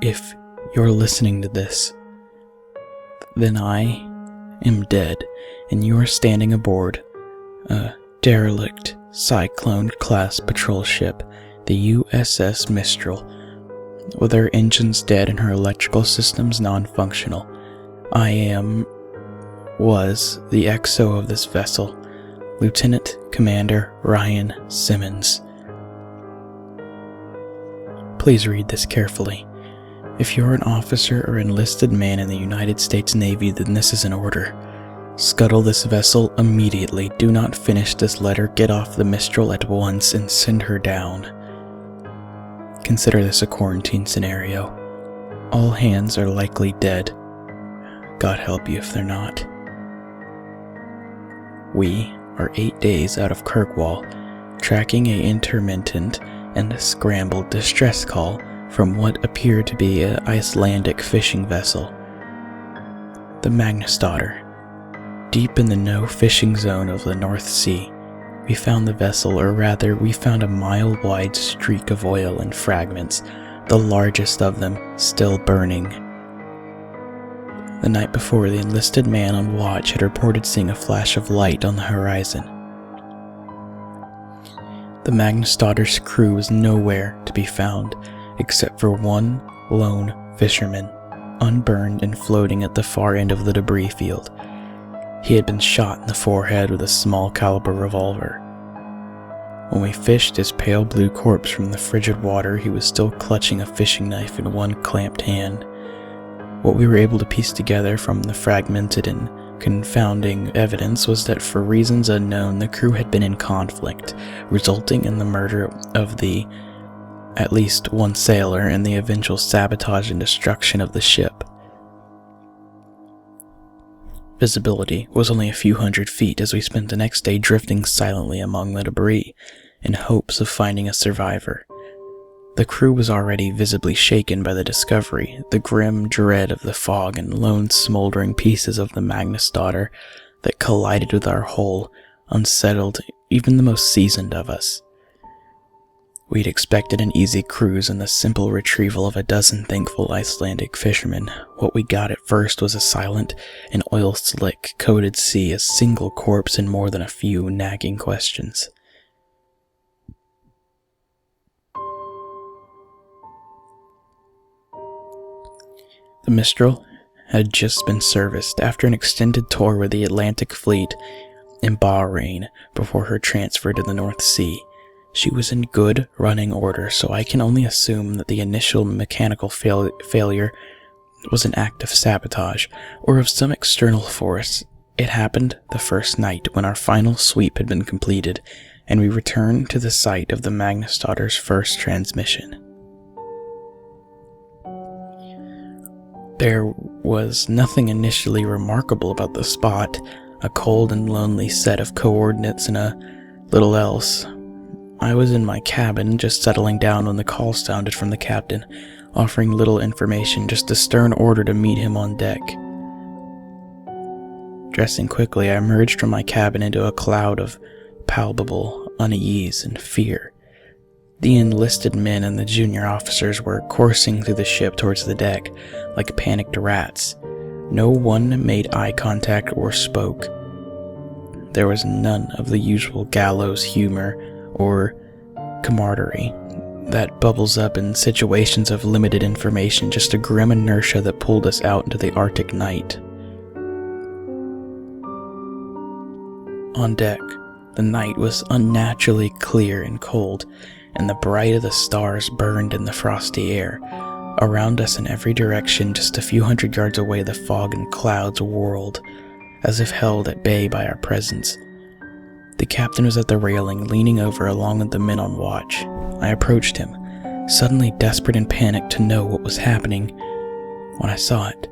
If you're listening to this, then I am dead, and you are standing aboard a derelict Cyclone-class patrol ship, the USS Mistral, with her engines dead and her electrical systems non-functional. Was the XO of this vessel, Lieutenant Commander Ryan Simmons. Please read this carefully. If you're an officer or enlisted man in the United States Navy, then this is an order. Scuttle this vessel immediately. Do not finish this letter. Get off the Mistral at once and send her down. Consider this a quarantine scenario. All hands are likely dead. God help you if they're not. We are 8 days out of Kirkwall, tracking a intermittent and scrambled distress call from what appeared to be an Icelandic fishing vessel. The Magnusdotter. Deep in the no-fishing zone of the North Sea, we found the vessel, or rather, we found a mile-wide streak of oil and fragments, the largest of them still burning. The night before, the enlisted man on watch had reported seeing a flash of light on the horizon. The Magnusdotter's crew was nowhere to be found, except for one lone fisherman, unburned and floating at the far end of the debris field. He had been shot in the forehead with a small caliber revolver. When we fished his pale blue corpse from the frigid water, he was still clutching a fishing knife in one clamped hand. What we were able to piece together from the fragmented and confounding evidence was that for reasons unknown, the crew had been in conflict, resulting in the murder of at least one sailor and the eventual sabotage and destruction of the ship. Visibility was only a few hundred feet as we spent the next day drifting silently among the debris in hopes of finding a survivor. The crew was already visibly shaken by the discovery, the grim dread of the fog and lone smoldering pieces of the Magnusdotter that collided with our hull unsettled even the most seasoned of us. We'd expected an easy cruise and the simple retrieval of a dozen thankful Icelandic fishermen. What we got at first was a silent and oil-slick coated sea, a single corpse, and more than a few nagging questions. The Mistral had just been serviced after an extended tour with the Atlantic Fleet in Bahrain before her transfer to the North Sea. She was in good running order, so I can only assume that the initial mechanical failure was an act of sabotage or of some external force. It happened the first night when our final sweep had been completed, and we returned to the site of the Magnusdotter's first transmission. There was nothing initially remarkable about the spot, a cold and lonely set of coordinates and a little else. I was in my cabin, just settling down when the call sounded from the captain, offering little information, just a stern order to meet him on deck. Dressing quickly, I emerged from my cabin into a cloud of palpable unease and fear. The enlisted men and the junior officers were coursing through the ship towards the deck, like panicked rats. No one made eye contact or spoke. There was none of the usual gallows humor or camaraderie that bubbles up in situations of limited information, just a grim inertia that pulled us out into the Arctic night. On deck, the night was unnaturally clear and cold, and the bright of the stars burned in the frosty air. Around us in every direction, just a few hundred yards away, the fog and clouds whirled, as if held at bay by our presence. The captain was at the railing, leaning over along with the men on watch. I approached him, suddenly desperate and panicked to know what was happening, when I saw it.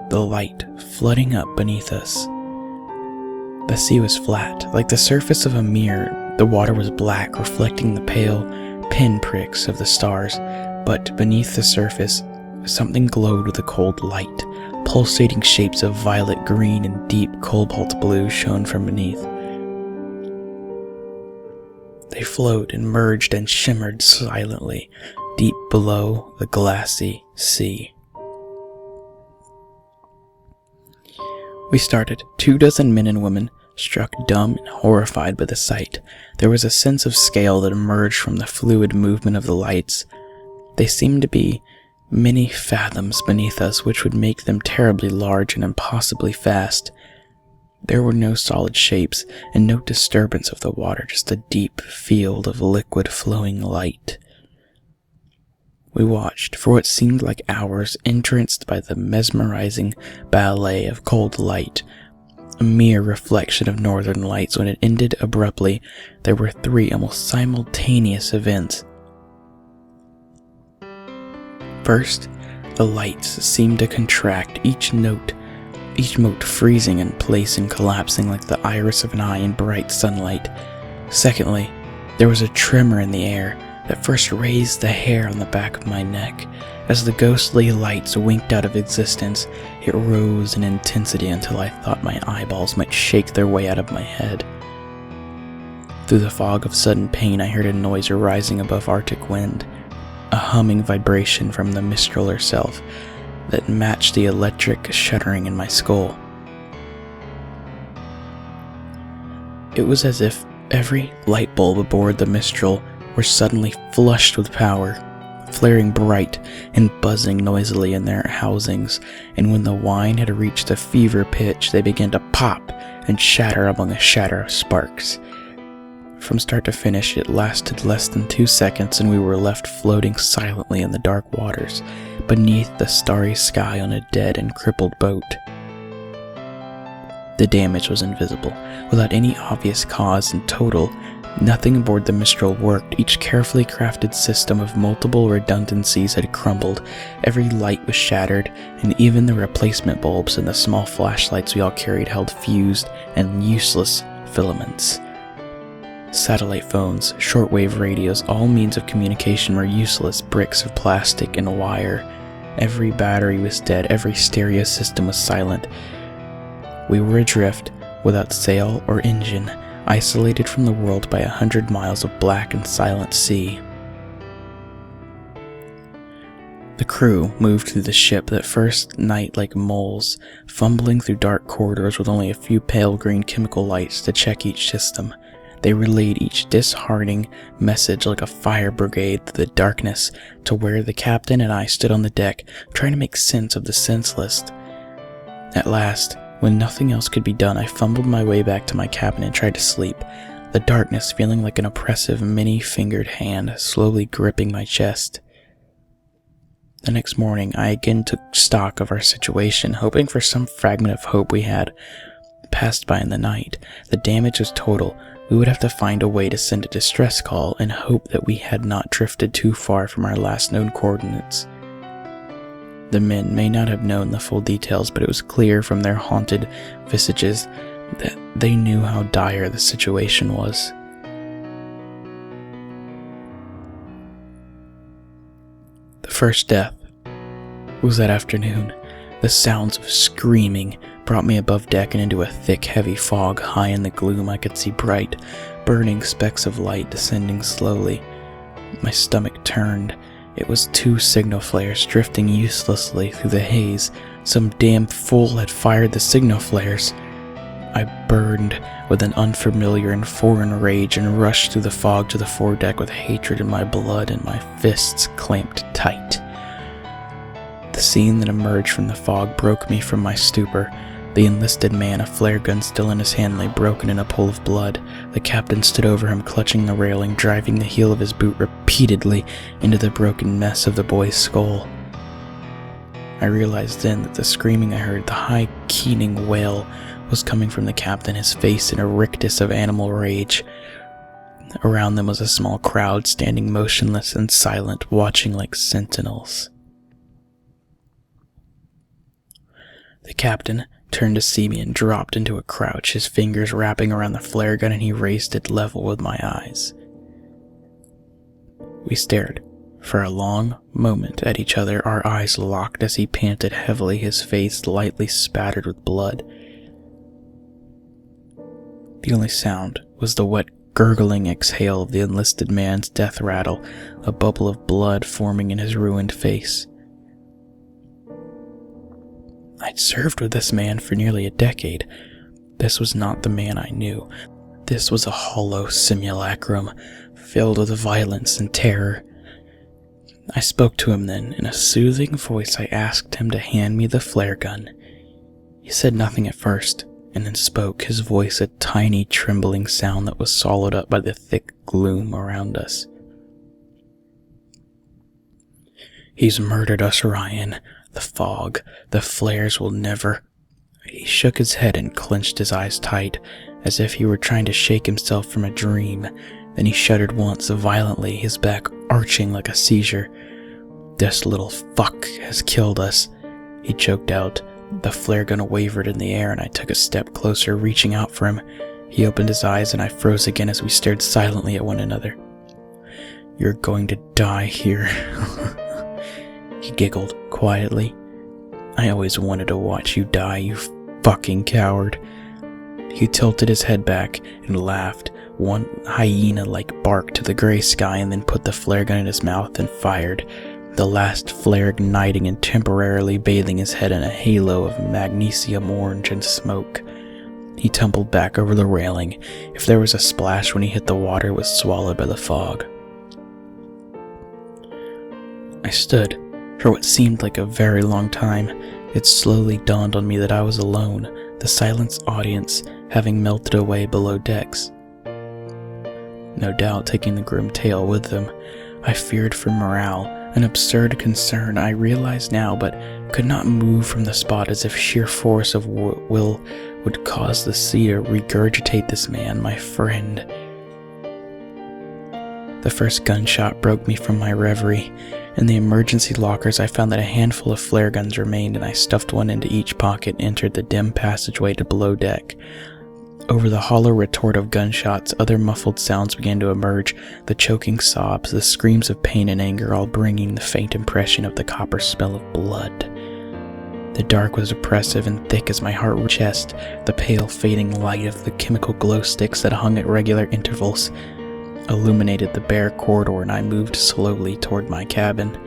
The light flooding up beneath us. The sea was flat, like the surface of a mirror. The water was black, reflecting the pale pinpricks of the stars, but beneath the surface, something glowed with a cold light. Pulsating shapes of violet green and deep cobalt blue shone from beneath. They flowed and merged and shimmered silently, deep below the glassy sea. We started, 24 men and women, struck dumb and horrified by the sight. There was a sense of scale that emerged from the fluid movement of the lights. They seemed to be many fathoms beneath us, which would make them terribly large and impossibly fast. There were no solid shapes and no disturbance of the water, just a deep field of liquid flowing light. We watched for what seemed like hours, entranced by the mesmerizing ballet of cold light, a mere reflection of northern lights. When it ended abruptly, there were 3 almost simultaneous events. First, the lights seemed to contract, each mote freezing in place and collapsing like the iris of an eye in bright sunlight. Secondly, there was a tremor in the air that first raised the hair on the back of my neck. As the ghostly lights winked out of existence, it rose in intensity until I thought my eyeballs might shake their way out of my head. Through the fog of sudden pain, I heard a noise arising above Arctic wind, a humming vibration from the Mistral herself that matched the electric shuddering in my skull. It was as if every light bulb aboard the Mistral were suddenly flushed with power, flaring bright and buzzing noisily in their housings, and when the wine had reached a fever pitch, they began to pop and shatter among a shatter of sparks. From start to finish, it lasted less than 2 seconds, and we were left floating silently in the dark waters, beneath the starry sky on a dead and crippled boat. The damage was invisible, without any obvious cause. In total, nothing aboard the Mistral worked. Each carefully crafted system of multiple redundancies had crumbled. Every light was shattered, and even the replacement bulbs and the small flashlights we all carried held fused and useless filaments. Satellite phones, shortwave radios, all means of communication were useless bricks of plastic and wire. Every battery was dead, every stereo system was silent. We were adrift, without sail or engine, isolated from the world by 100 miles of black and silent sea. The crew moved through the ship that first night like moles, fumbling through dark corridors with only a few pale green chemical lights to check each system. They relayed each disheartening message like a fire brigade through the darkness to where the captain and I stood on the deck, trying to make sense of the senseless. At last, when nothing else could be done, I fumbled my way back to my cabin and tried to sleep, the darkness feeling like an oppressive, many-fingered hand slowly gripping my chest. The next morning, I again took stock of our situation, hoping for some fragment of hope we had passed by in the night. The damage was total. We would have to find a way to send a distress call and hope that we had not drifted too far from our last known coordinates. The men may not have known the full details, but it was clear from their haunted visages that they knew how dire the situation was. The first death was that afternoon. The sounds of screaming brought me above deck and into a thick, heavy fog. High in the gloom, I could see bright, burning specks of light descending slowly. My stomach turned. It was 2 signal flares drifting uselessly through the haze. Some damn fool had fired the signal flares. I burned with an unfamiliar and foreign rage and rushed through the fog to the foredeck with hatred in my blood and my fists clamped tight. The scene that emerged from the fog broke me from my stupor. The enlisted man, a flare gun still in his hand, lay broken in a pool of blood. The captain stood over him, clutching the railing, driving the heel of his boot repeatedly into the broken mess of the boy's skull. I realized then that the screaming I heard, the high, keening wail, was coming from the captain, his face in a rictus of animal rage. Around them was a small crowd, standing motionless and silent, watching like sentinels. The captain turned to see me and dropped into a crouch, his fingers wrapping around the flare gun, and he raised it level with my eyes. We stared for a long moment at each other, our eyes locked as he panted heavily, his face lightly spattered with blood. The only sound was the wet gurgling exhale of the enlisted man's death rattle, a bubble of blood forming in his ruined face. I'd served with this man for nearly a decade. This was not the man I knew. This was a hollow simulacrum, filled with violence and terror. I spoke to him then. In a soothing voice, I asked him to hand me the flare gun. He said nothing at first, and then spoke, his voice a tiny trembling sound that was swallowed up by the thick gloom around us. "He's murdered us, Ryan. The fog, the flares will never..." He shook his head and clenched his eyes tight, as if he were trying to shake himself from a dream. Then he shuddered once violently, his back arching like a seizure. "This little fuck has killed us," he choked out. The flare gun wavered in the air and I took a step closer, reaching out for him. He opened his eyes and I froze again as we stared silently at one another. "You're going to die here," he giggled quietly. "I always wanted to watch you die, you fucking coward." He tilted his head back and laughed, one hyena-like bark to the gray sky, and then put the flare gun in his mouth and fired, the last flare igniting and temporarily bathing his head in a halo of magnesium orange and smoke. He tumbled back over the railing. If there was a splash when he hit the water, it was swallowed by the fog. I stood. For what seemed like a very long time, it slowly dawned on me that I was alone, the silenced audience having melted away below decks. No doubt taking the grim tale with them. I feared for morale, an absurd concern I realized now, but could not move from the spot as if sheer force of will would cause the sea to regurgitate this man, my friend. The first gunshot broke me from my reverie. In the emergency lockers, I found that a handful of flare guns remained, and I stuffed one into each pocket and entered the dim passageway to below deck. Over the hollow retort of gunshots, other muffled sounds began to emerge, the choking sobs, the screams of pain and anger, all bringing the faint impression of the copper smell of blood. The dark was oppressive and thick as my heart chest, the pale fading light of the chemical glow sticks that hung at regular intervals illuminated the bare corridor, and I moved slowly toward my cabin.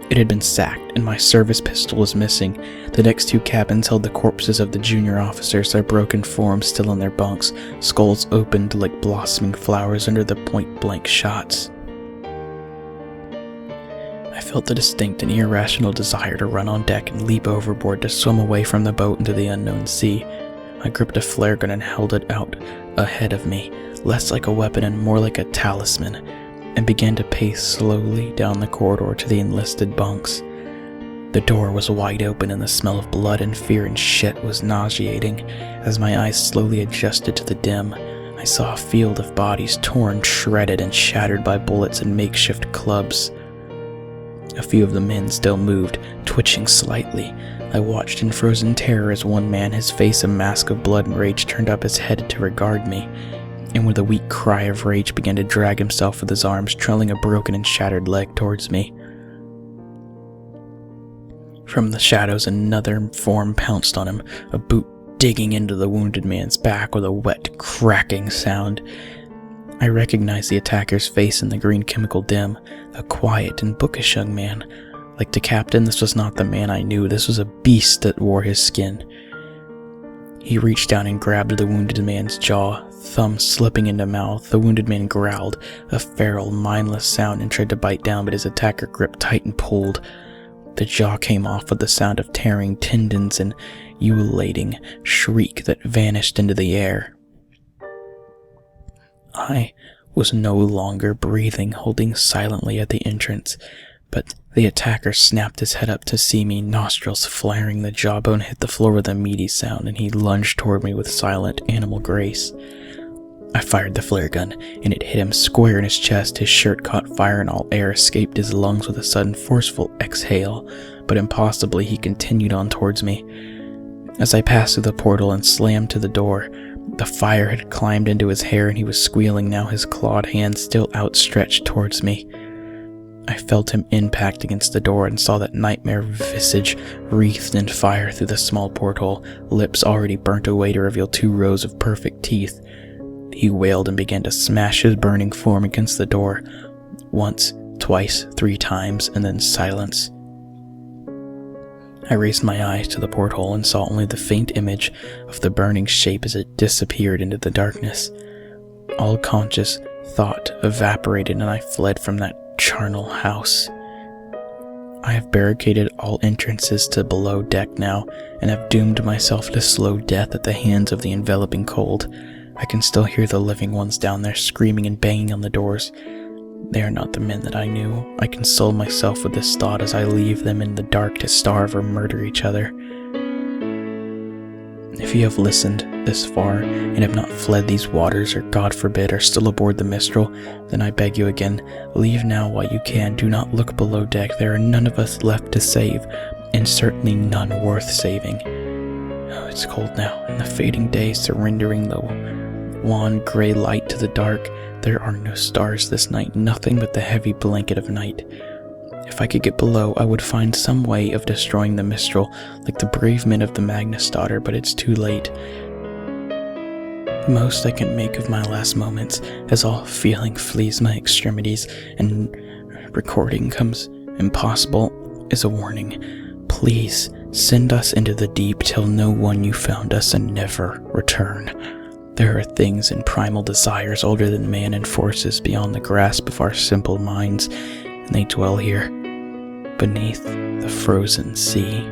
It had been sacked, and my service pistol was missing. The next two cabins held the corpses of the junior officers, their broken forms still in their bunks, skulls opened like blossoming flowers under the point-blank shots. I felt a distinct and irrational desire to run on deck and leap overboard to swim away from the boat into the unknown sea. I gripped a flare gun and held it out ahead of me, less like a weapon and more like a talisman, and began to pace slowly down the corridor to the enlisted bunks. The door was wide open and the smell of blood and fear and shit was nauseating. As my eyes slowly adjusted to the dim, I saw a field of bodies torn, shredded, and shattered by bullets and makeshift clubs. A few of the men still moved, twitching slightly. I watched in frozen terror as one man, his face a mask of blood and rage, turned up his head to regard me, and with a weak cry of rage began to drag himself with his arms, trailing a broken and shattered leg towards me. From the shadows, another form pounced on him, a boot digging into the wounded man's back with a wet, cracking sound. I recognized the attacker's face in the green chemical dim, a quiet and bookish young man. Like the captain, this was not the man I knew. This was a beast that wore his skin. He reached down and grabbed the wounded man's jaw, thumb slipping into mouth. The wounded man growled, a feral, mindless sound, and tried to bite down, but his attacker gripped tight and pulled. The jaw came off with the sound of tearing tendons and ululating shriek that vanished into the air. I was no longer breathing, holding silently at the entrance, but the attacker snapped his head up to see me, nostrils flaring. The jawbone hit the floor with a meaty sound, and he lunged toward me with silent animal grace. I fired the flare gun, and it hit him square in his chest. His shirt caught fire, and all air escaped his lungs with a sudden forceful exhale, but impossibly he continued on towards me. As I passed through the portal and slammed to the door, the fire had climbed into his hair, and he was squealing now, his clawed hand still outstretched towards me. I felt him impact against the door and saw that nightmare visage wreathed in fire through the small porthole, lips already burnt away to reveal 2 rows of perfect teeth. He wailed and began to smash his burning form against the door. Once, twice, 3 times, and then silence. I raised my eyes to the porthole and saw only the faint image of the burning shape as it disappeared into the darkness. All conscious thought evaporated and I fled from that charnel house. I have barricaded all entrances to below deck now, and have doomed myself to slow death at the hands of the enveloping cold. I can still hear the living ones down there screaming and banging on the doors. They are not the men that I knew. I console myself with this thought as I leave them in the dark to starve or murder each other. If you have listened this far and have not fled these waters, or God forbid, are still aboard the Mistral, then I beg you again, leave now while you can. Do not look below deck. There are none of us left to save, and certainly none worth saving. Oh, it's cold now, and the fading day surrendering the wan gray light to the dark. There are no stars this night, nothing but the heavy blanket of night. If I could get below, I would find some way of destroying the Mistral, like the brave men of the Magnus daughter, but it's too late. The most I can make of my last moments, as all feeling flees my extremities, and recording comes impossible, is a warning. Please, send us into the deep, tell no one you found us, and never return. There are things and primal desires older than man and forces beyond the grasp of our simple minds, and they dwell here, beneath the frozen sea.